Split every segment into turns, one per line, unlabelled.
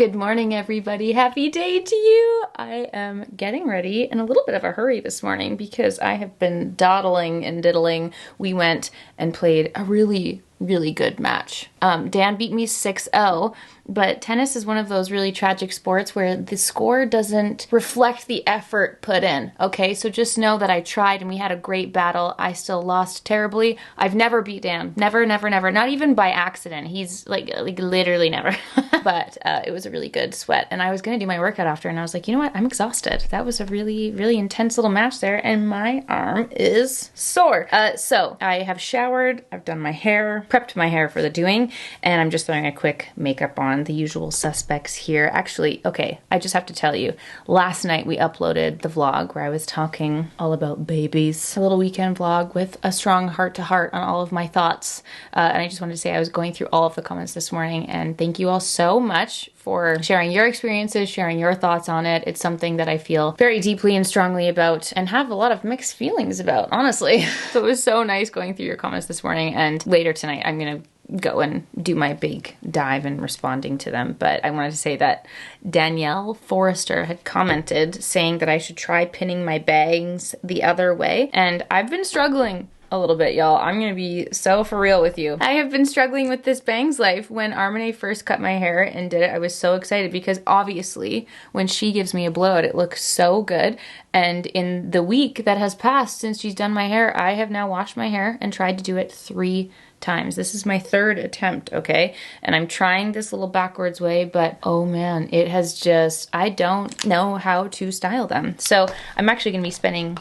Good morning, everybody. Happy day to you. I am getting ready in a little bit of a hurry this morning because I have been dawdling and diddling. We went and played a really good match. Dan beat me 6-0, but tennis is one of those really tragic sports where the score doesn't reflect the effort put in, okay? So just know that I tried and we had a great battle. I still lost terribly. I've never beat Dan. Never, not even by accident. He's like literally never. But it was a really good sweat, and I was gonna do my workout after, and I was like, you know what? I'm exhausted. That was a really intense little match there, and my arm is sore. So I have showered, I've done my hair, prepped my hair for the doing, and I'm just throwing a quick makeup on, the usual suspects here. Actually, okay, I just have to tell you, last night we uploaded the vlog where I was talking all about babies, a little weekend vlog with a strong heart-to-heart on all of my thoughts, and I just wanted to say I was going through all of the comments this morning, and thank you all so much for sharing your experiences, sharing your thoughts on it. It's something that I feel very deeply and strongly about and have a lot of mixed feelings about, honestly. So it was so nice going through your comments this morning, and later tonight I'm gonna go and do my big dive in responding to them. But I wanted to say that Danielle Forrester had commented saying that I should try pinning my bangs the other way, and I've been struggling a little bit, y'all. I'm gonna be so for real with you. I have been struggling with this bangs life. When Armene first cut my hair and did it, I was so excited because obviously when she gives me a blowout, it looks so good. And in the week that has passed since she's done my hair, I have now washed my hair and tried to do it 3 times. This is my 3rd attempt, okay? And I'm trying this little backwards way, but oh man, it has just, I don't know how to style them. So I'm actually gonna be spending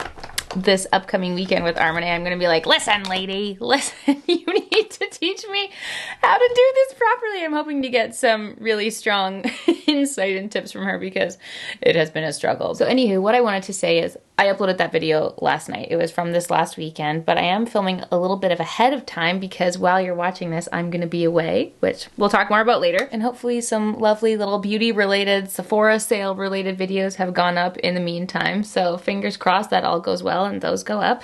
this upcoming weekend with Armene. I'm gonna be like, listen lady, listen, you need to teach me how to do this properly. I'm hoping to get some really strong insight and tips from her because it has been a struggle. So anywho, what I wanted to say is I uploaded that video last night. It was from this last weekend, but I am filming a little bit of ahead of time because while you're watching this, I'm gonna be away, which we'll talk more about later. And hopefully some lovely little beauty related, Sephora sale related videos have gone up in the meantime. So fingers crossed that all goes well and those go up.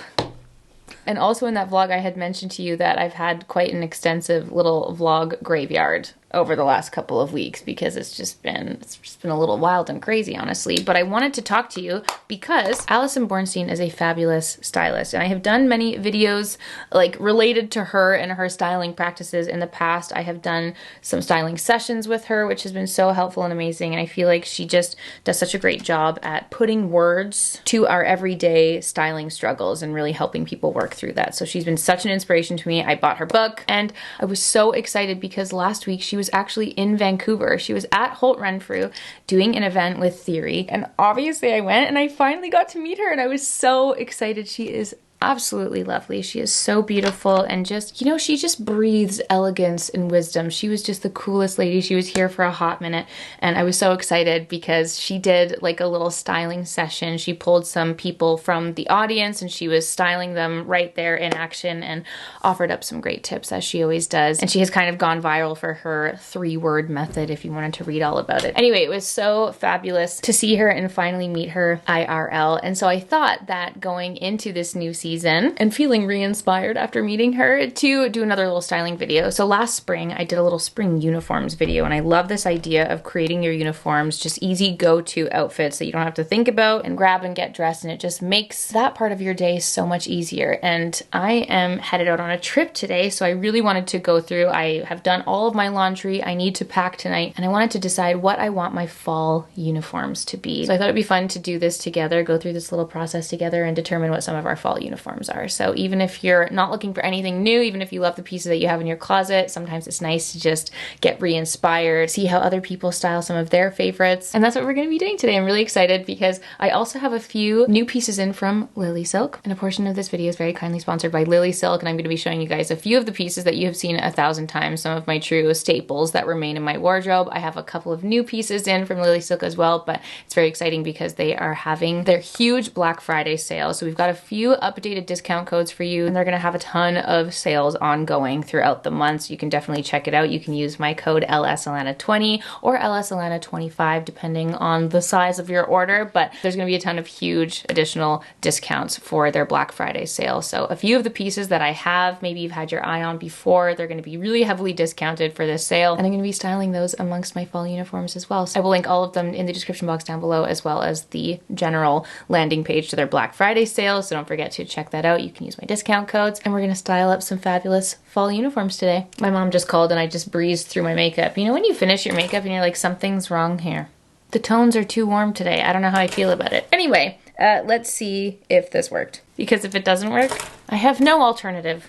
And also in that vlog, I had mentioned to you that I've had quite an extensive little vlog graveyard over the last couple of weeks because it's just been a little wild and crazy, honestly. But I wanted to talk to you because Allison Bornstein is a fabulous stylist, and I have done many videos like related to her and her styling practices in the past. I have done some styling sessions with her, which has been so helpful and amazing, and I feel like she just does such a great job at putting words to our everyday styling struggles and really helping people work through that. So she's been such an inspiration to me. I bought her book, and I was so excited because last week she was actually in Vancouver. She was at Holt Renfrew doing an event with Theory, and obviously I went and I finally got to meet her, and I was so excited. She is absolutely lovely. She is so beautiful, and just, you know, she just breathes elegance and wisdom. She was just the coolest lady. She was here for a hot minute, and I was so excited because she did like a little styling session. She pulled some people from the audience and she was styling them right there in action and offered up some great tips, as she always does. And she has kind of gone viral for her 3-word method if you wanted to read all about it. Anyway, it was so fabulous to see her and finally meet her IRL. And so I thought that going into this new season and feeling re-inspired after meeting her to do another little styling video. So last spring I did a little spring uniforms video, and I love this idea of creating your uniforms just easy go-to outfits that you don't have to think about and grab and get dressed, and it just makes that part of your day so much easier. And I am headed out on a trip today, so I really wanted to go through. I have done all of my laundry. I need to pack tonight, and I wanted to decide what I want my fall uniforms to be. So I thought it'd be fun to do this together, go through this little process together and determine what some of our fall uniforms are. So even if you're not looking for anything new, even if you love the pieces that you have in your closet, sometimes it's nice to just get re-inspired, see how other people style some of their favorites. And that's what we're going to be doing today. I'm really excited because I also have a few new pieces in from Lily Silk, and a portion of this video is very kindly sponsored by Lily Silk, and I'm going to be showing you guys a few of the pieces that you have seen 1,000 times, some of my true staples that remain in my wardrobe. I have a couple of new pieces in from Lily Silk as well, but it's very exciting because they are having their huge Black Friday sale. So we've got a few updates updated discount codes for you, and they're gonna have a ton of sales ongoing throughout the month, so you can definitely check it out. You can use my code LSAlana20 or LSAlana25 depending on the size of your order, but there's gonna be a ton of huge additional discounts for their Black Friday sale. So a few of the pieces that I have, maybe you've had your eye on before, they're gonna be really heavily discounted for this sale, and I'm gonna be styling those amongst my fall uniforms as well. So I will link all of them in the description box down below, as well as the general landing page to their Black Friday sale, so don't forget to check that out. You can use my discount codes, and we're gonna style up some fabulous fall uniforms today. My mom just called and I just breezed through my makeup. You know when you finish your makeup and you're like, something's wrong here. The tones are too warm today. I don't know how I feel about it. Anyway, let's see if this worked. Because if it doesn't work, I have no alternative.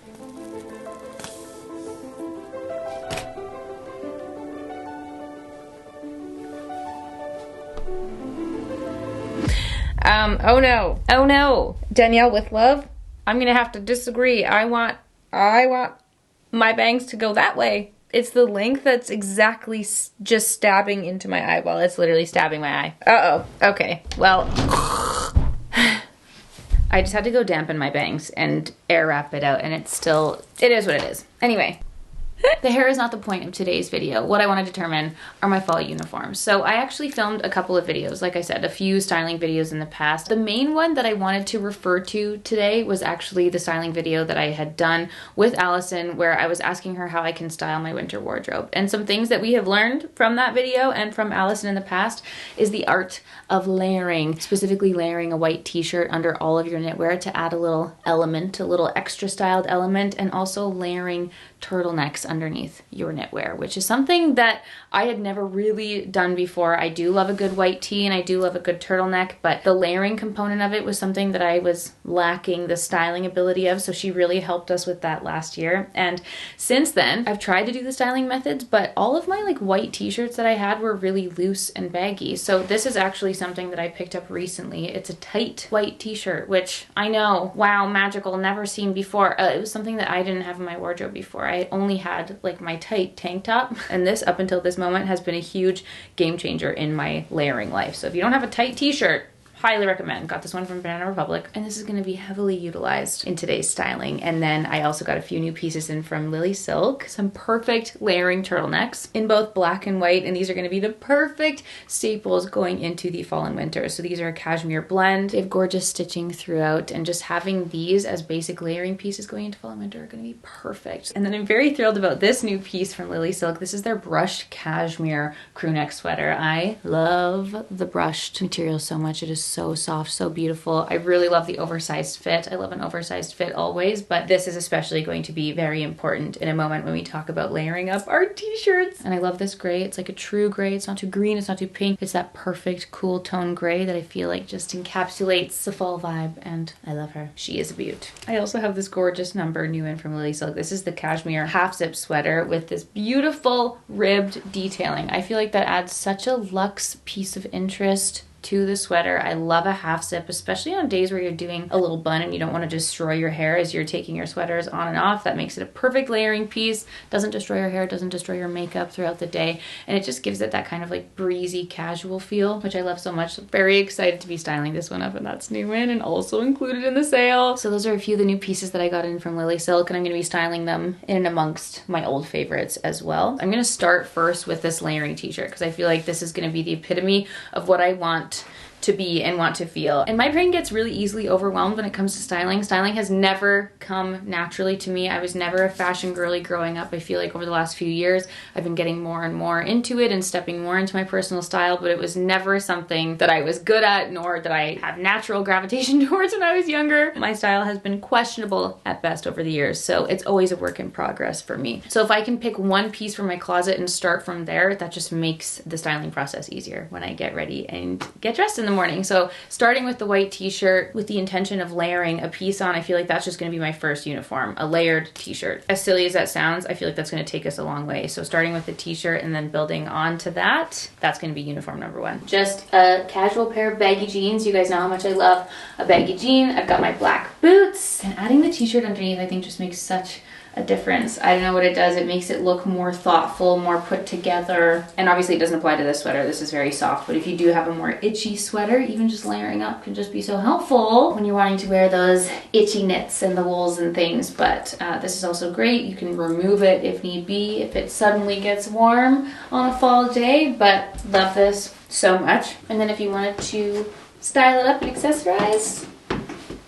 Oh no. Oh no. Danielle with love, I'm gonna have to disagree. I want my bangs to go that way. It's the length that's exactly just stabbing into my eyeball. It's literally stabbing my eye. Uh-oh. Okay. Well, I just had to go dampen my bangs and air wrap it out, and it is what it is. Anyway. The hair is not the point of today's video. What I want to determine are my fall uniforms. So I actually filmed a couple of videos, like I said, a few styling videos in the past. The main one that I wanted to refer to today was actually the styling video that I had done with Allison, where I was asking her how I can style my winter wardrobe. And some things that we have learned from that video and from Allison in the past is the art of layering, specifically layering a white t-shirt under all of your knitwear to add a little element, a little extra styled element, and also layering turtlenecks underneath your knitwear, which is something that I had never really done before. I do love a good white tee and I do love a good turtleneck, but the layering component of it was something that I was lacking the styling ability of, so she really helped us with that last year. And since then, I've tried to do the styling methods, but all of my like white t-shirts that I had were really loose and baggy. So this is actually something that I picked up recently. It's a tight white t-shirt, which I know, wow, magical, never seen before. It was something that I didn't have in my wardrobe before. I only had like my tight tank top, and this up until this moment has been a huge game changer in my layering life. So if you don't have a tight t-shirt, highly recommend. Got this one from Banana Republic, and this is going to be heavily utilized in today's styling. And then I also got a few new pieces in from Lily Silk, some perfect layering turtlenecks in both black and white, and these are going to be the perfect staples going into the fall and winter. So these are a cashmere blend. They have gorgeous stitching throughout, and just having these as basic layering pieces going into fall and winter are going to be perfect. And then I'm very thrilled about this new piece from Lily Silk. This is their brushed cashmere crew neck sweater. I love the brushed material so much. It is so soft, so beautiful. I really love the oversized fit. I love an oversized fit always, but this is especially going to be very important in a moment when we talk about layering up our t-shirts. And I love this gray. It's like a true gray. It's not too green, it's not too pink. It's that perfect cool tone gray that I feel like just encapsulates the fall vibe, and I love her. She is a beaut. I also have this gorgeous number new in from Lily Silk. This is the cashmere half zip sweater with this beautiful ribbed detailing. I feel like that adds such a luxe piece of interest to the sweater. I love a half zip, especially on days where you're doing a little bun and you don't want to destroy your hair as you're taking your sweaters on and off. That makes it a perfect layering piece. Doesn't destroy your hair, doesn't destroy your makeup throughout the day, and it just gives it that kind of like breezy casual feel, which I love so much. Very excited to be styling this one up, and that's new in and also included in the sale. So those are a few of the new pieces that I got in from Lily Silk, and I'm going to be styling them in and amongst my old favorites as well. I'm going to start first with this layering t-shirt because I feel like this is going to be the epitome of what I want to be and want to feel. And my brain gets really easily overwhelmed when it comes to styling. Styling has never come naturally to me. I was never a fashion girly growing up. I feel like over the last few years, I've been getting more and more into it and stepping more into my personal style, but it was never something that I was good at, nor that I have natural gravitation towards when I was younger. My style has been questionable at best over the years, so it's always a work in progress for me. So if I can pick one piece from my closet and start from there, that just makes the styling process easier when I get ready and get dressed in the morning. So starting with the white t-shirt with the intention of layering a piece on, I feel like that's just going to be my first uniform, a layered t-shirt. As silly as that sounds, I feel like that's going to take us a long way. So starting with the t-shirt and then building on to that, that's going to be uniform number one. Just a casual pair of baggy jeans. You guys know how much I love a baggy jean. I've got my black boots, and adding the t-shirt underneath I think just makes such a difference. I don't know what it does. It makes it look more thoughtful, more put together. And obviously it doesn't apply to this sweater. This is very soft, but if you do have a more itchy sweater, even just layering up can just be so helpful when you're wanting to wear those itchy knits and the wools and things. But this is also great. You can remove it if need be, if it suddenly gets warm on a fall day, but love this so much. And then if you wanted to style it up and accessorize,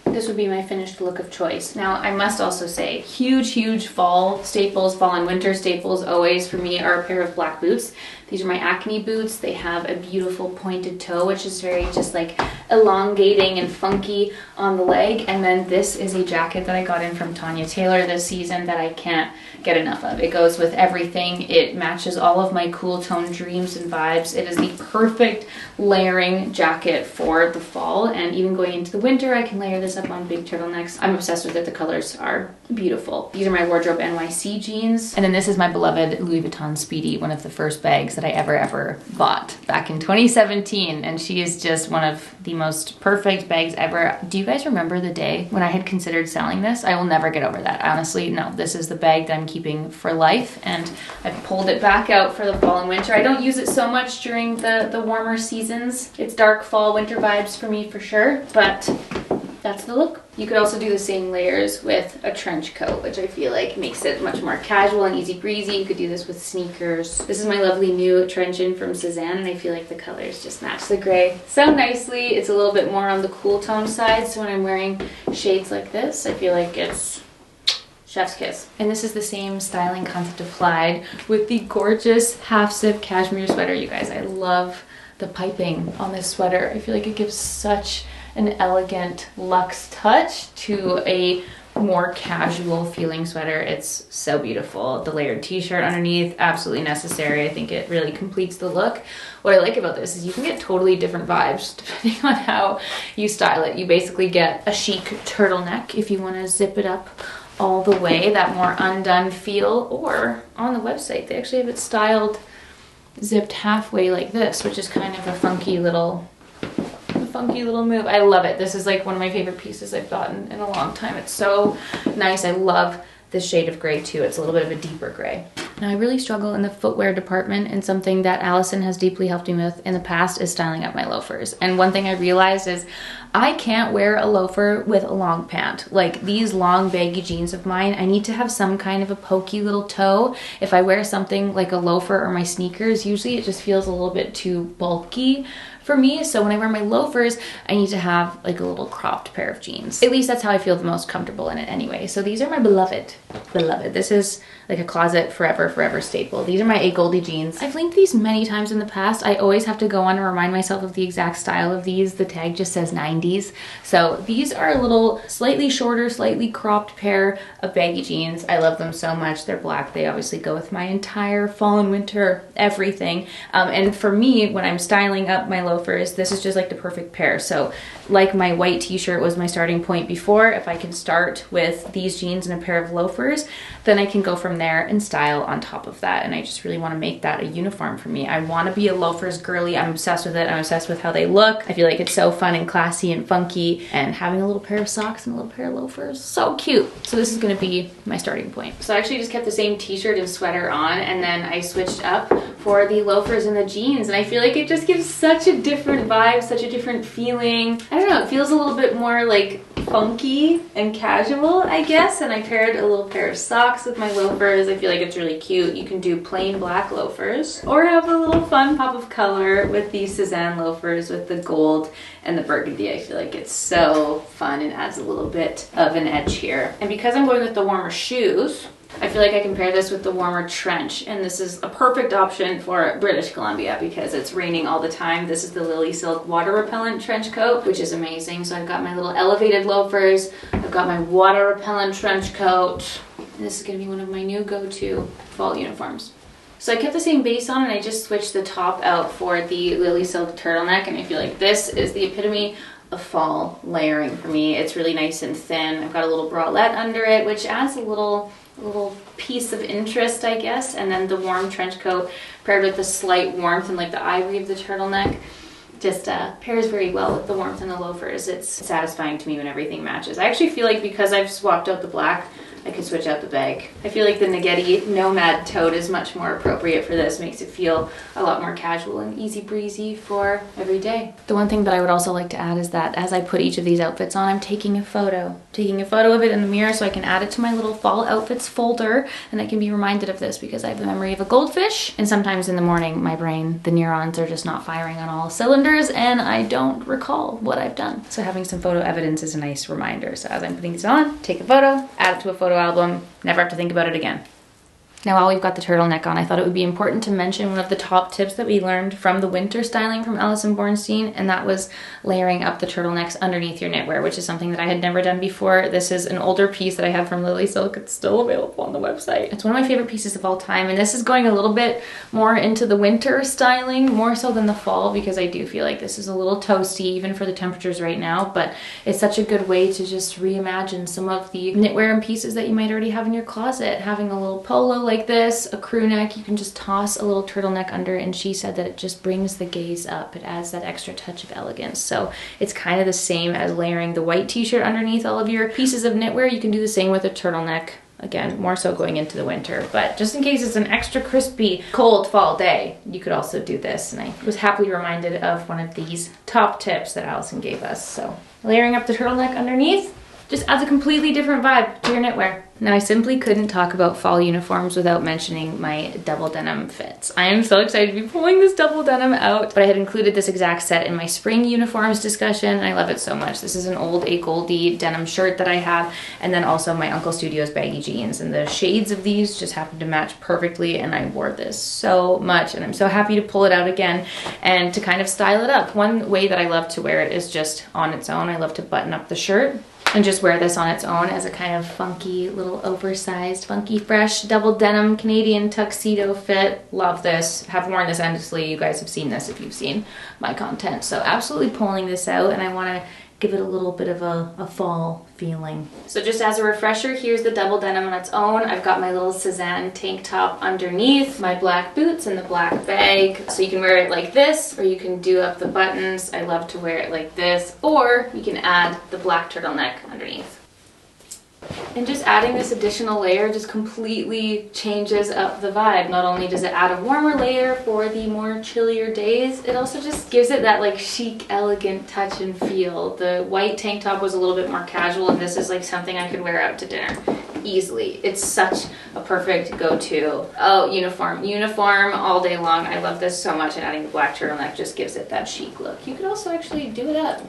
this would be my finished look of choice. Now, I must also say, huge fall staples, fall and winter staples always for me are a pair of black boots. These are my Acne boots. They have a beautiful pointed toe, which is very just like elongating and funky on the leg. And then this is a jacket that I got in from Tanya Taylor this season that I can't get enough of. It goes with everything. It matches all of my cool tone dreams and vibes. It is the perfect layering jacket for the fall, and even going into the winter, I can layer this up on big turtlenecks. I'm obsessed with it. The colors are beautiful. These are my Wardrobe NYC jeans. And then this is my beloved Louis Vuitton Speedy, one of the first bags that I ever bought back in 2017. And she is just one of the most perfect bags ever. Do you guys remember the day when I had considered selling this? I will never get over that. Honestly, no, this is the bag that I'm keeping for life, and I've pulled it back out for the fall and winter. I don't use it so much during the warmer seasons. It's dark fall, winter vibes for me for sure, but that's the look. You could also do the same layers with a trench coat, which I feel like makes it much more casual and easy breezy. You could do this with sneakers. This is my lovely new trench in from Cezanne, and I feel like the colors just match the gray so nicely. It's a little bit more on the cool tone side, so when I'm wearing shades like this, I feel like it's chef's kiss. And this is the same styling concept applied with the gorgeous half zip cashmere sweater. You guys, I love the piping on this sweater. I feel like it gives such an elegant luxe touch to a more casual feeling sweater. It's so beautiful. The layered t-shirt underneath, absolutely necessary. I think it really completes the look. What I like about this is you can get totally different vibes depending on how you style it. You basically get a chic turtleneck if you want to zip it up all the way, that more undone feel, or on the website they actually have it styled zipped halfway like this, which is kind of a funky little move. I love it. This is like one of my favorite pieces I've gotten in a long time. It's so nice. I love this shade of gray too. It's a little bit of a deeper gray. Now, I really struggle in the footwear department, and something that Allison has deeply helped me with in the past is styling up my loafers. And one thing I realized is I can't wear a loafer with a long pant. Like these long baggy jeans of mine, I need to have some kind of a pokey little toe. If I wear something like a loafer or my sneakers, usually it just feels a little bit too bulky for me. So when I wear my loafers, I need to have like a little cropped pair of jeans. At least that's how I feel the most comfortable in it anyway. So these are my beloved. This is like a closet forever staple. These are my A. Goldie jeans. I've linked these many times in the past. I always have to go on and remind myself of the exact style of these. The tag just says 90s. So these are a little slightly shorter, slightly cropped pair of baggy jeans. I love them so much. They're black. They obviously go with my entire fall and winter everything. And for me, when I'm styling up my loafers, this is just like the perfect pair. So like my white t-shirt was my starting point before, if I can start with these jeans and a pair of loafers, then I can go from there and style on top of that. And I just really want to make that a uniform for me. I want to be a loafers girly. I'm obsessed with it. I'm obsessed with how they look. I feel like it's so fun and classy and funky, and having a little pair of socks and a little pair of loafers, so cute. So this is going to be my starting point. So I actually just kept the same t-shirt and sweater on, and then I switched up for the loafers and the jeans, and I feel like it just gives such a different vibe, such a different feeling. I don't know, it feels a little bit more like funky and casual, I guess. And I paired a little pair of socks with my loafers. I feel like it's really cute. You can do plain black loafers or have a little fun pop of color with these Cezanne loafers with the gold and the burgundy. I feel like it's so fun and adds a little bit of an edge here. And because I'm going with the warmer shoes, I feel like I can pair this with the warmer trench, and this is a perfect option for British Columbia because it's raining all the time. This is the Lily Silk water repellent trench coat, which is amazing. So I've got my little elevated loafers, I've got my water repellent trench coat, and this is gonna be one of my new go-to fall uniforms. So I kept the same base on, and I just switched the top out for the Lily Silk turtleneck, and I feel like this is the epitome of fall layering for me. It's really nice and thin. I've got a little bralette under it, which adds a little piece of interest, I guess. And then the warm trench coat paired with the slight warmth and like the ivory of the turtleneck just pairs very well with the warmth in the loafers. It's satisfying to me when everything matches. I actually feel like because I've swapped out the black I could switch out the bag. I feel like the Nageti Nomad tote is much more appropriate for this. Makes it feel a lot more casual and easy breezy for every day. The one thing that I would also like to add is that as I put each of these outfits on, I'm taking a photo of it in the mirror so I can add it to my little fall outfits folder, and I can be reminded of this because I have the memory of a goldfish, and sometimes in the morning my brain, the neurons are just not firing on all cylinders and I don't recall what I've done. So having some photo evidence is a nice reminder. So as I'm putting these on, take a photo, add it to a photo album, never have to think about it again. Now, while we've got the turtleneck on, I thought it would be important to mention one of the top tips that we learned from the winter styling from Alison Bornstein, and that was layering up the turtlenecks underneath your knitwear, which is something that I had never done before. This is an older piece that I have from Lily Silk. It's still available on the website. It's one of my favorite pieces of all time, and this is going a little bit more into the winter styling, more so than the fall, because I do feel like this is a little toasty, even for the temperatures right now, but it's such a good way to just reimagine some of the knitwear and pieces that you might already have in your closet. Having a little polo like this, a crew neck, you can just toss a little turtleneck under, and she said that it just brings the gaze up. It adds that extra touch of elegance. So it's kind of the same as layering the white t-shirt underneath all of your pieces of knitwear. You can do the same with a turtleneck. Again, more so going into the winter, but just in case it's an extra crispy, cold fall day, you could also do this. And I was happily reminded of one of these top tips that Alison gave us. So layering up the turtleneck underneath just adds a completely different vibe to your knitwear. Now, I simply couldn't talk about fall uniforms without mentioning my double denim fits. I am so excited to be pulling this double denim out, but I had included this exact set in my spring uniforms discussion, and I love it so much. This is an old A Goldie denim shirt that I have, and then also my Uncle Studios baggy jeans, and the shades of these just happen to match perfectly, and I wore this so much, and I'm so happy to pull it out again and to kind of style it up. One way that I love to wear it is just on its own. I love to button up the shirt and just wear this on its own as a kind of funky, little oversized, funky, fresh, double denim Canadian tuxedo fit. Love this. Have worn this endlessly. You guys have seen this if you've seen my content. So absolutely pulling this out, and I want to give it a little bit of a fall feeling. So just as a refresher, here's the double denim on its own. I've got my little Cézanne tank top underneath, my black boots and the black bag. So you can wear it like this, or you can do up the buttons. I love to wear it like this, or you can add the black turtleneck underneath. And just adding this additional layer just completely changes up the vibe. Not only does it add a warmer layer for the more chillier days, it also just gives it that like chic, elegant touch and feel. The white tank top was a little bit more casual, and this is like something I could wear out to dinner easily. It's such a perfect go-to. Oh, uniform all day long. I love this so much, and adding the black turtleneck just gives it that chic look. You could also actually do it up.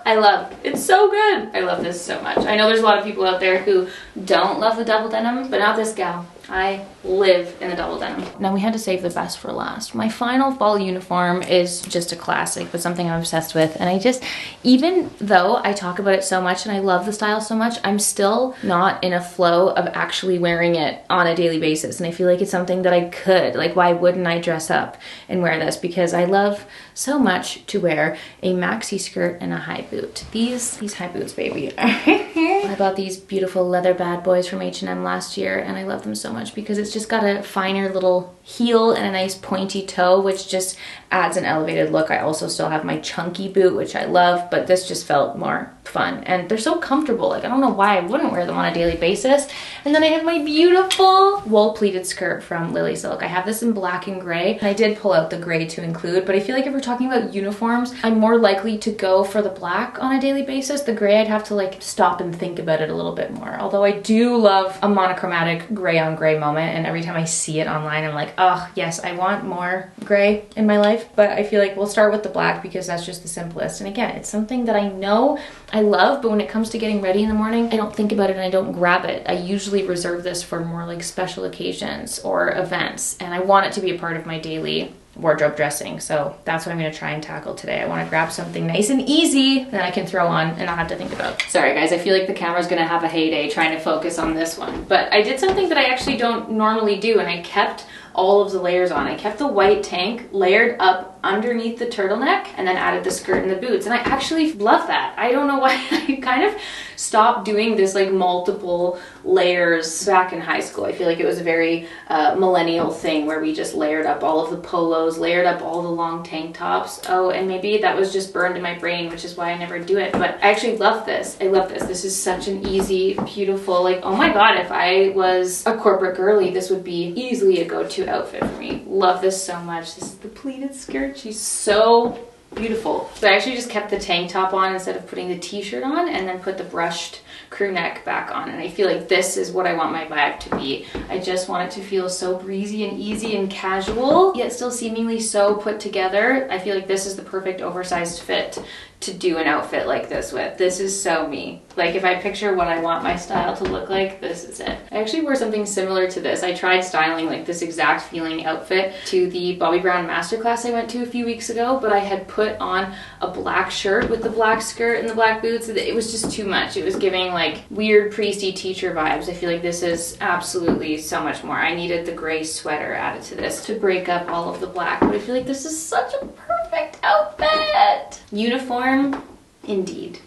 I love. It's so good. I love this so much. I know there's a lot of people out there who don't love the double denim, but not this gal. I live in the double denim. Now, we had to save the best for last. My final fall uniform is just a classic, but something I'm obsessed with. And I just, even though I talk about it so much and I love the style so much, I'm still not in a flow of actually wearing it on a daily basis. And I feel like it's something that I could, like, why wouldn't I dress up and wear this? Because I love so much to wear a maxi skirt and a high boot. These high boots, baby. I bought these beautiful leather bad boys from H&M last year, and I love them so much because it's just got a finer little heel and a nice pointy toe, which just adds an elevated look. I also still have my chunky boot, which I love, but this just felt more fun. And they're so comfortable. Like, I don't know why I wouldn't wear them on a daily basis. And then I have my beautiful wool pleated skirt from Lily Silk. I have this in black and gray, and I did pull out the gray to include, but I feel like if we're talking about uniforms, I'm more likely to go for the black on a daily basis. The gray, I'd have to like stop and think about it a little bit more. Although I do love a monochromatic gray on gray moment, and every time I see it online, I'm like, oh yes, I want more gray in my life. But I feel like we'll start with the black because that's just the simplest. And again, it's something that I know I love, but when it comes to getting ready in the morning, I don't think about it and I don't grab it. I usually reserve this for more like special occasions or events, and I want it to be a part of my daily wardrobe dressing. So that's what I'm going to try and tackle today. I want to grab something nice and easy that I can throw on and not have to think about. Sorry guys, I feel like the camera's going to have a heyday trying to focus on this one, but I did something that I actually don't normally do, and I kept all of the layers on. I kept the white tank layered up underneath the turtleneck and then added the skirt and the boots. And I actually love that. I don't know why I kind of stopped doing this like multiple layers back in high school. I feel like it was a very millennial thing where we just layered up all of the polos, layered up all the long tank tops. Oh, and maybe that was just burned in my brain, which is why I never do it. But I actually love this. I love this. This is such an easy, beautiful, like, oh my God, if I was a corporate girly, this would be easily a go-to outfit for me. Love this so much. This is the pleated skirt. She's so beautiful. So I actually just kept the tank top on instead of putting the t-shirt on, and then put the brushed crew neck back on. And I feel like this is what I want my vibe to be. I just want it to feel so breezy and easy and casual, yet still seemingly so put together. I feel like this is the perfect oversized fit to do an outfit like this with. This is so me. Like if I picture what I want my style to look like, this is it. I actually wore something similar to this. I tried styling like this exact feeling outfit to the Bobbi Brown masterclass I went to a few weeks ago, but I had put on a black shirt with the black skirt and the black boots. It was just too much. It was giving like weird priesty teacher vibes. I feel like this is absolutely so much more. I needed the gray sweater added to this to break up all of the black, but I feel like this is such a perfect outfit. Uniform, indeed.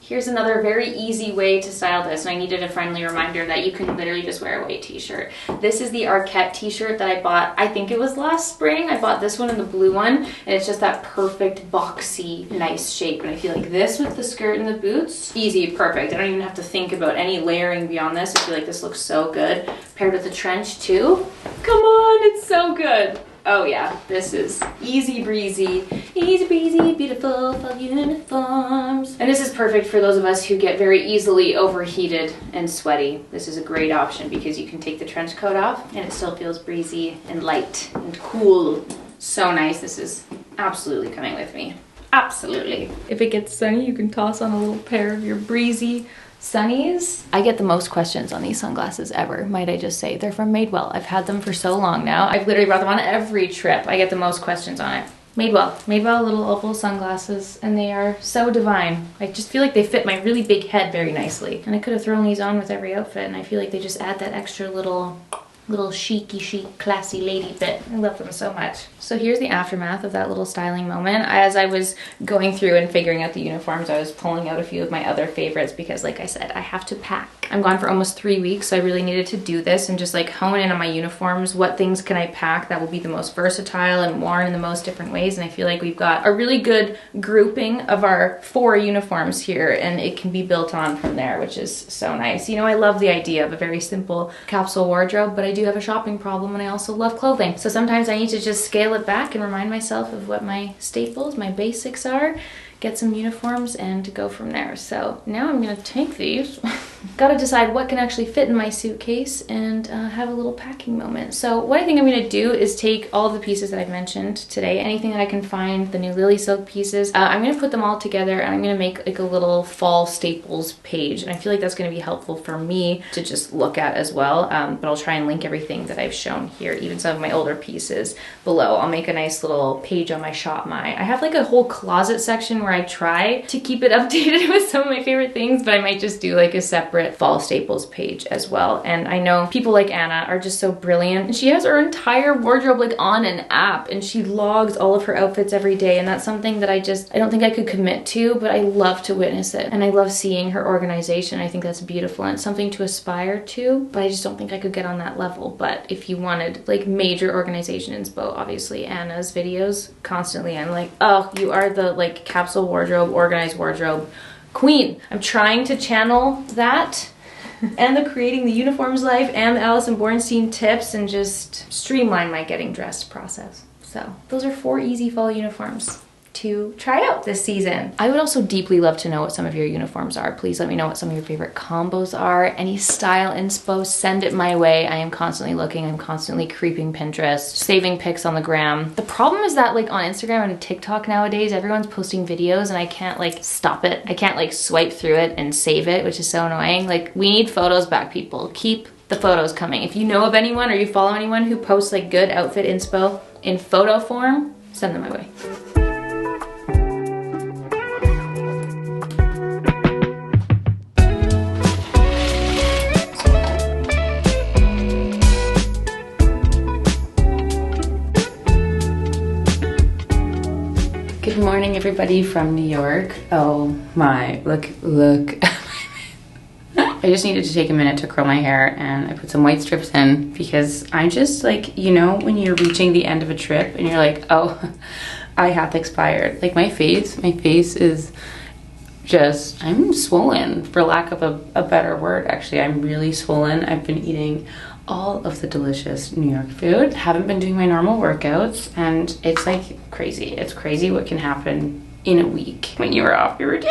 Here's another very easy way to style this, and I needed a friendly reminder that you can literally just wear a white t-shirt. This is the Arquette t-shirt that I bought, I think it was last spring. I bought this one and the blue one, and it's just that perfect boxy, nice shape. And I feel like this with the skirt and the boots, easy, perfect. I don't even have to think about any layering beyond this. I feel like this looks so good. Paired with the trench too. Come on, it's so good. Oh yeah, this is easy breezy, beautiful fall uniforms. And this is perfect for those of us who get very easily overheated and sweaty. This is a great option because you can take the trench coat off and it still feels breezy and light and cool. So nice. This is absolutely coming with me. Absolutely. If it gets sunny, you can toss on a little pair of your breezy sunnies. I get the most questions on these sunglasses ever, might I just say. They're from Madewell. I've had them for so long now. I've literally brought them on every trip. I get the most questions on it. Madewell little oval sunglasses, and they are so divine. I just feel like they fit my really big head very nicely. And I could have thrown these on with every outfit, and I feel like they just add that extra little chic, classy lady bit. I love them so much. So here's the aftermath of that little styling moment. As I was going through and figuring out the uniforms, I was pulling out a few of my other favorites because, like I said, I have to pack. I'm gone for almost 3 weeks, so I really needed to do this and just like hone in on my uniforms. What things can I pack that will be the most versatile and worn in the most different ways? And I feel like we've got a really good grouping of our 4 uniforms here, and it can be built on from there, which is so nice. You know, I love the idea of a very simple capsule wardrobe, but I do have a shopping problem, and I also love clothing. So sometimes I need to just scale it back and remind myself of what my staples, my basics are, get some uniforms, and go from there. So now I'm gonna take these. Gotta decide what can actually fit in my suitcase and have a little packing moment. So what I think I'm gonna do is take all of the pieces that I've mentioned today, anything that I can find, the new Lily Silk pieces, I'm gonna put them all together, and I'm gonna make like a little fall staples page. And I feel like that's gonna be helpful for me to just look at as well. But I'll try and link everything that I've shown here, even some of my older pieces below. I'll make a nice little page on my Shop My. I have like a whole closet section where I try to keep it updated with some of my favorite things, but I might just do like a separate fall staples page as well. And I know people like Anna are just so brilliant, and she has her entire wardrobe like on an app, and she logs all of her outfits every day, and that's something that I don't think I could commit to, but I love to witness it, and I love seeing her organization. I think that's beautiful, and it's something to aspire to, but I just don't think I could get on that level. But if you wanted like major organization inspo, obviously Anna's videos constantly, I'm like, oh, you are the like capsule wardrobe, organized wardrobe queen. I'm trying to channel that and the creating the uniforms life and the Alison Bornstein tips and just streamline my getting dressed process. So those are 4 easy fall uniforms to try out this season. I would also deeply love to know what some of your uniforms are. Please let me know what some of your favorite combos are. Any style inspo, send it my way. I am constantly looking, I'm constantly creeping Pinterest, saving pics on the gram. The problem is that like on Instagram and TikTok nowadays, everyone's posting videos and I can't like stop it. I can't like swipe through it and save it, which is so annoying. Like we need photos back, people. Keep the photos coming. If you know of anyone or you follow anyone who posts like good outfit inspo in photo form, send them my way. Good morning, everybody from New York. Oh my, look. I just needed to take a minute to curl my hair, and I put some white strips in because I'm just like, you know, when you're reaching the end of a trip and you're like, oh, I hath expired. Like my face is just, I'm swollen, for lack of a better word. Actually, I'm really swollen. I've been eating all of the delicious New York food. Haven't been doing my normal workouts, and it's like crazy. It's crazy what can happen in a week when you're off your routine.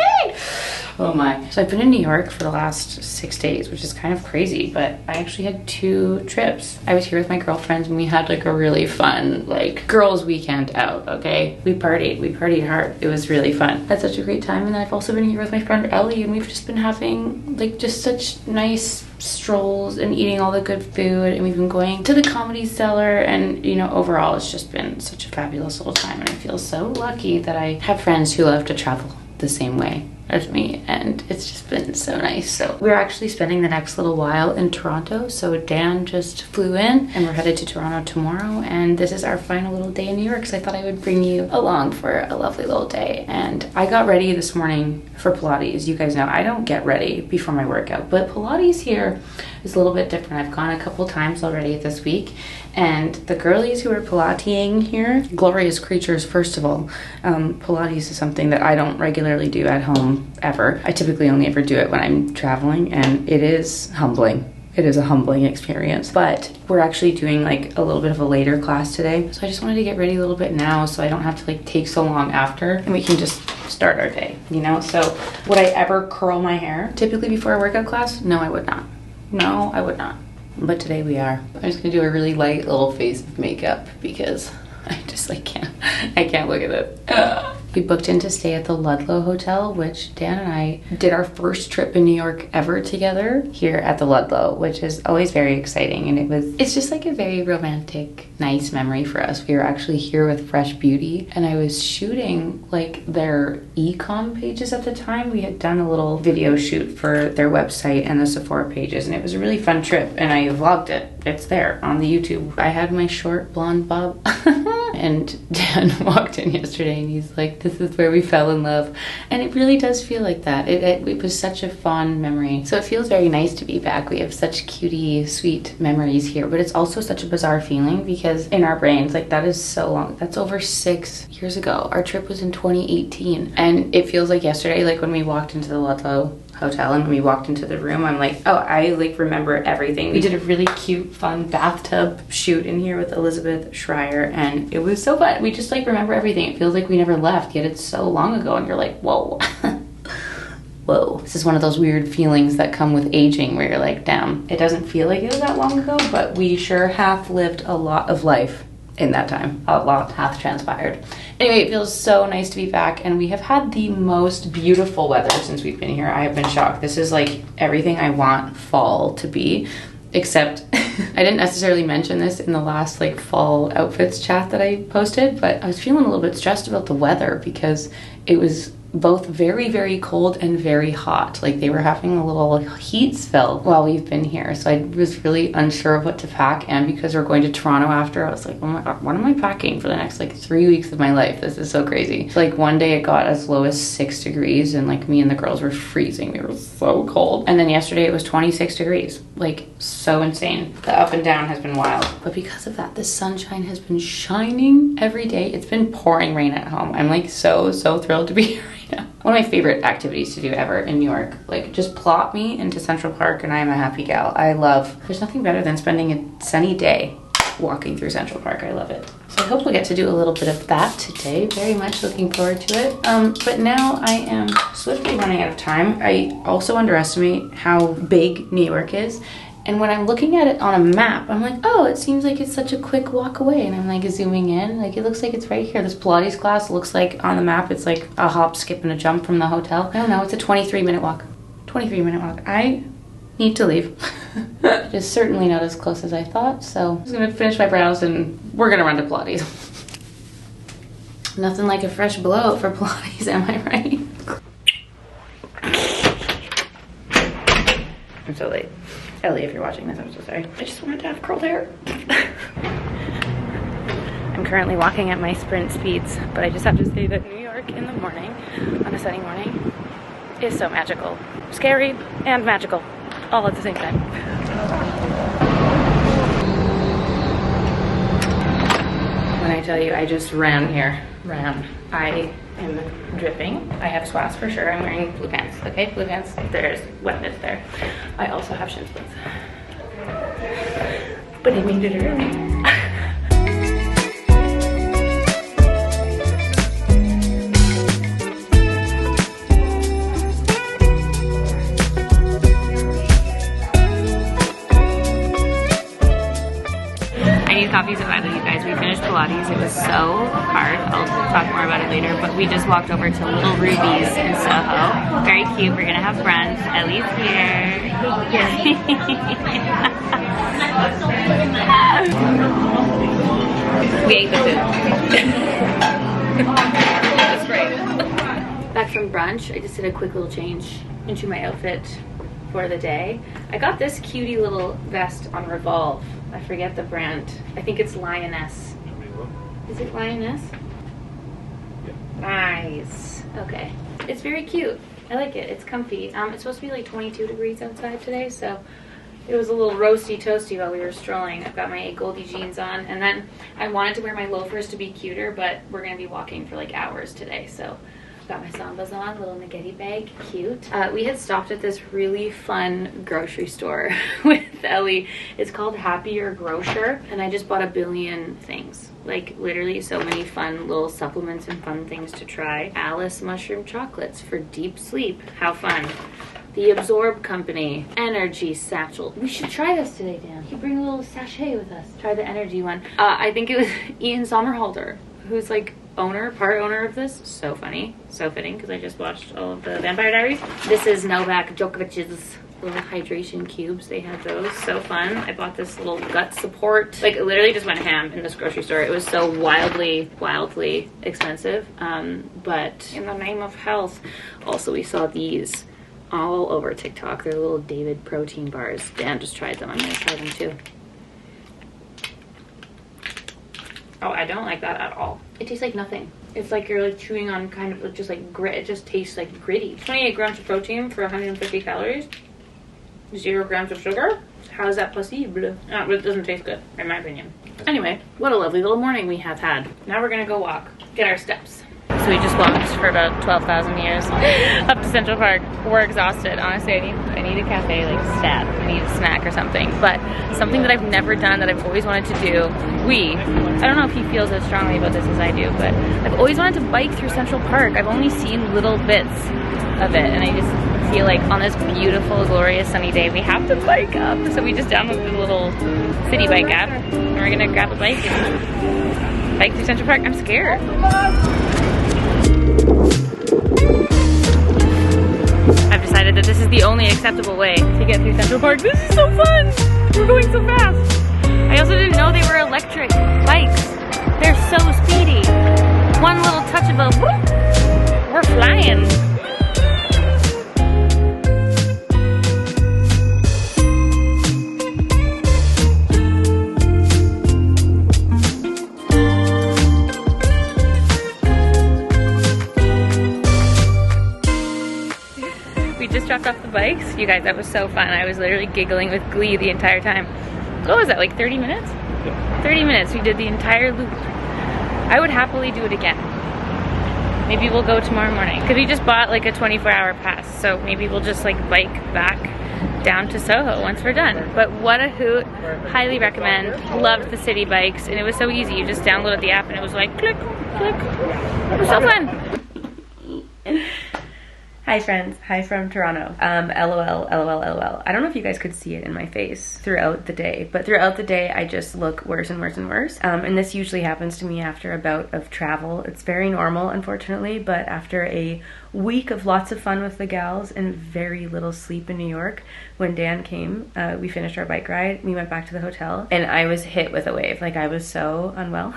Oh my. So I've been in New York for the last 6 days, which is kind of crazy, but I actually had 2 trips. I was here with my girlfriends and we had like a really fun, like, girls weekend out, okay? We partied hard. It was really fun. Had such a great time, and I've also been here with my friend Ellie, and we've just been having like just such nice strolls and eating all the good food, and we've been going to the Comedy Cellar, and you know, overall it's just been such a fabulous little time, and I feel so lucky that I have friends who love to travel the same way as me, and it's just been so nice. So we're actually spending the next little while in Toronto. So Dan just flew in and we're headed to Toronto tomorrow, and this is our final little day in New York, so I thought I would bring you along for a lovely little day. And I got ready this morning for Pilates. You guys know I don't get ready before my workout, but Pilates here is a little bit different. I've gone a couple times already this week, and the girlies who are Pilating here, glorious creatures. First of all, Pilates is something that I don't regularly do at home ever. I typically only ever do it when I'm traveling, and it is humbling. It is a humbling experience, but we're actually doing like a little bit of a later class today. So I just wanted to get ready a little bit now so I don't have to like take so long after, and we can just start our day, you know? So would I ever curl my hair typically before a workout class? No, I would not. No, I would not. But today we are. I'm just gonna do a really light little face of makeup because I just like I can't look at it. We booked in to stay at the Ludlow Hotel, which Dan and I did our first trip in New York ever together here at the Ludlow, which is always very exciting. And it's just like a very romantic, nice memory for us. We were actually here with Fresh Beauty, and I was shooting like their e-com pages at the time. We had done a little video shoot for their website and the Sephora pages, and it was a really fun trip, and I vlogged it. It's there on the YouTube. I had my short blonde bob and Dan walked in yesterday and he's like, this is where we fell in love. And it really does feel like that. It was such a fond memory. So it feels very nice to be back. We have such cutie, sweet memories here, but it's also such a bizarre feeling because in our brains, like that is so long. That's over 6 years ago. Our trip was in 2018. And it feels like yesterday, like when we walked into the Ludlow Hotel and when we walked into the room, I'm like, oh, I like remember everything. We did a really cute, fun bathtub shoot in here with Elizabeth Schreier, and it was so fun. We just like remember everything. It feels like we never left, yet it's so long ago, and you're like, whoa. Whoa. This is one of those weird feelings that come with aging where you're like, damn, it doesn't feel like it was that long ago, but we sure have lived a lot of life in that time. A lot hath transpired. Anyway, it feels so nice to be back, and we have had the most beautiful weather since we've been here. I have been shocked. This is like everything I want fall to be, except I didn't necessarily mention this in the last like fall outfits chat that I posted, but I was feeling a little bit stressed about the weather because it was both very, very cold and very hot. Like they were having a little heat spell while we've been here. So I was really unsure of what to pack. And because we're going to Toronto after, I was like, oh my God, what am I packing for the next like 3 weeks of my life? This is so crazy. So, like one day it got as low as 6 degrees and like me and the girls were freezing. We were so cold. And then yesterday it was 26 degrees. Like so insane. The up and down has been wild. But because of that, the sunshine has been shining every day. It's been pouring rain at home. I'm like so thrilled to be here. Yeah. One of my favorite activities to do ever in New York. Like just plop me into Central Park and I am a happy gal. There's nothing better than spending a sunny day walking through Central Park. I love it. So I hope we'll get to do a little bit of that today. Very much looking forward to it. But now I am swiftly running out of time. I also underestimate how big New York is. And when I'm looking at it on a map, I'm like, oh, it seems like it's such a quick walk away. And I'm like zooming in, like it looks like it's right here. This Pilates class looks like on the map, it's like a hop, skip, and a jump from the hotel. I don't know, it's a 23-minute walk. 23-minute walk. I need to leave. It is certainly not as close as I thought. So I'm just gonna finish my brows and we're gonna run to Pilates. Nothing like a fresh blowout for Pilates, am I right? I'm so late. Ellie, if you're watching this, I'm so sorry. I just wanted to have curled hair. I'm currently walking at my sprint speeds, but I just have to say that New York Park in the morning on a sunny morning is so magical. Scary and magical all at the same time. When I tell you I just ran here, I am dripping. I have swaths for sure. I'm wearing blue pants, okay? Blue pants, if there's wetness there. I also have shin splints. But I made it early. Coffee so badly, you guys. We finished Pilates. It was so hard. I'll talk more about it later, but we just walked over to Little Ruby's in Soho. Very cute. We're gonna have brunch. Ellie's here. We ate the food. That's great. Back from brunch, I just did a quick little change into my outfit for the day. I got this cutie little vest on Revolve. I forget the brand. I think it's Lioness. Is it Lioness? Yeah. Nice. Okay. It's very cute. I like it. It's comfy. It's supposed to be like 22 degrees outside today, so it was a little roasty toasty while we were strolling. I've got my Goldie jeans on, and then I wanted to wear my loafers to be cuter, but we're gonna be walking for like hours today, so got my Sambas on, little Nageti bag, cute. We had stopped at this really fun grocery store with Ellie. It's called Happier Grocer, and I just bought a billion things. Like literally so many fun little supplements and fun things to try. Alice mushroom chocolates for deep sleep. How fun. The Absorb Company Energy Satchel. We should try this today, Dan. You bring a little sachet with us. Try the energy one. I think it was Ian Somerhalder, who's like part owner of this. So funny, so fitting, because I just watched all of the Vampire Diaries. This is Novak Djokovic's little hydration cubes. They have those. So fun. I bought this little gut support. Like literally just went ham in this grocery store. It was so wildly expensive. But in the name of health. Also, we saw these all over TikTok. They're little David protein bars. Dan just tried them. I'm gonna try them too. Oh, I don't like that at all. It tastes like nothing. It's like you're like chewing on kind of just like grit. It just tastes like gritty. 28 grams of protein for 150 calories. 0 grams of sugar. How is that possible? It doesn't taste good, in my opinion. Anyway, what a lovely little morning we have had. Now we're gonna go walk, get our steps. So we just walked for about 12,000 years up to Central Park. We're exhausted. Honestly, I need a cafe, like stat. I need a snack or something. But something that I've never done that I've always wanted to do, I don't know if he feels as strongly about this as I do, but I've always wanted to bike through Central Park. I've only seen little bits of it, and I just feel like on this beautiful, glorious, sunny day, we have to bike up. So we just downloaded the little city bike app, and we're gonna grab a bike and bike through Central Park. I'm scared. I've decided that this is the only acceptable way to get through Central Park. This is so fun! We're going so fast! I also didn't know they were electric bikes. They're so speedy. One little touch of a whoop, we're flying. Dropped off the bikes. You guys, that was so fun. I was literally giggling with glee the entire time. What was that, like 30 minutes? Yeah. 30 minutes. We did the entire loop. I would happily do it again. Maybe we'll go tomorrow morning. Because we just bought like a 24-hour pass. So maybe we'll just like bike back down to Soho once we're done. But what a hoot. Highly recommend. Loved the city bikes. And it was so easy. You just downloaded the app and it was like click, click. It was so fun. Hi friends, hi from Toronto. LOL, LOL, LOL. I don't know if you guys could see it in my face throughout the day, but throughout the day I just look worse and worse and worse. And this usually happens to me after a bout of travel. It's very normal, unfortunately, but after a week of lots of fun with the gals and very little sleep in New York, when Dan came, we finished our bike ride, we went back to the hotel, and I was hit with a wave. Like, I was so unwell.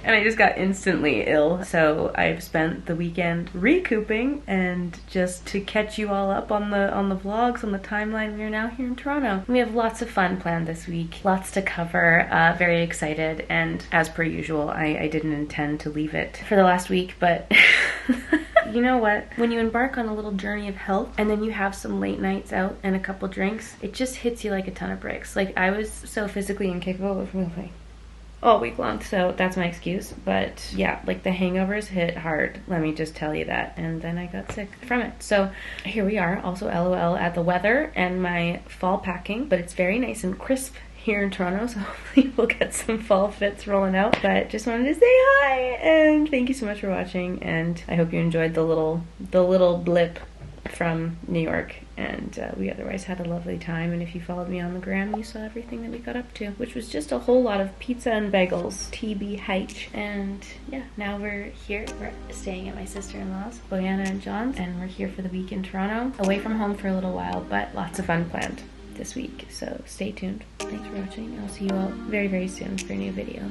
and I just got instantly ill. So I've spent the weekend recouping, and just to catch you all up on the vlogs, on the timeline, we are now here in Toronto. We have lots of fun planned this week, lots to cover, very excited, and as per usual, I didn't intend to leave it for the last week, but you know what? When you embark on a little journey of health and then you have some late nights out and a couple drinks, it just hits you like a ton of bricks. Like, I was so physically incapable of moving all week long, so that's my excuse. But yeah, like, the hangovers hit hard, let me just tell you that, and then I got sick from it. So here we are, also LOL at the weather and my fall packing, but it's very nice and crisp here in Toronto, so hopefully we'll get some fall fits rolling out. But just wanted to say hi, and thank you so much for watching, and I hope you enjoyed the little blip from New York, and we otherwise had a lovely time. And if you followed me on the gram, you saw everything that we got up to, which was just a whole lot of pizza and bagels, TBH. And yeah, now we're here. We're staying at my sister-in-law's, Boyana and John's, and we're here for the week in Toronto, away from home for a little while, but lots of fun planned this week, so stay tuned. Thanks for watching. I'll see you all very, very soon for a new video.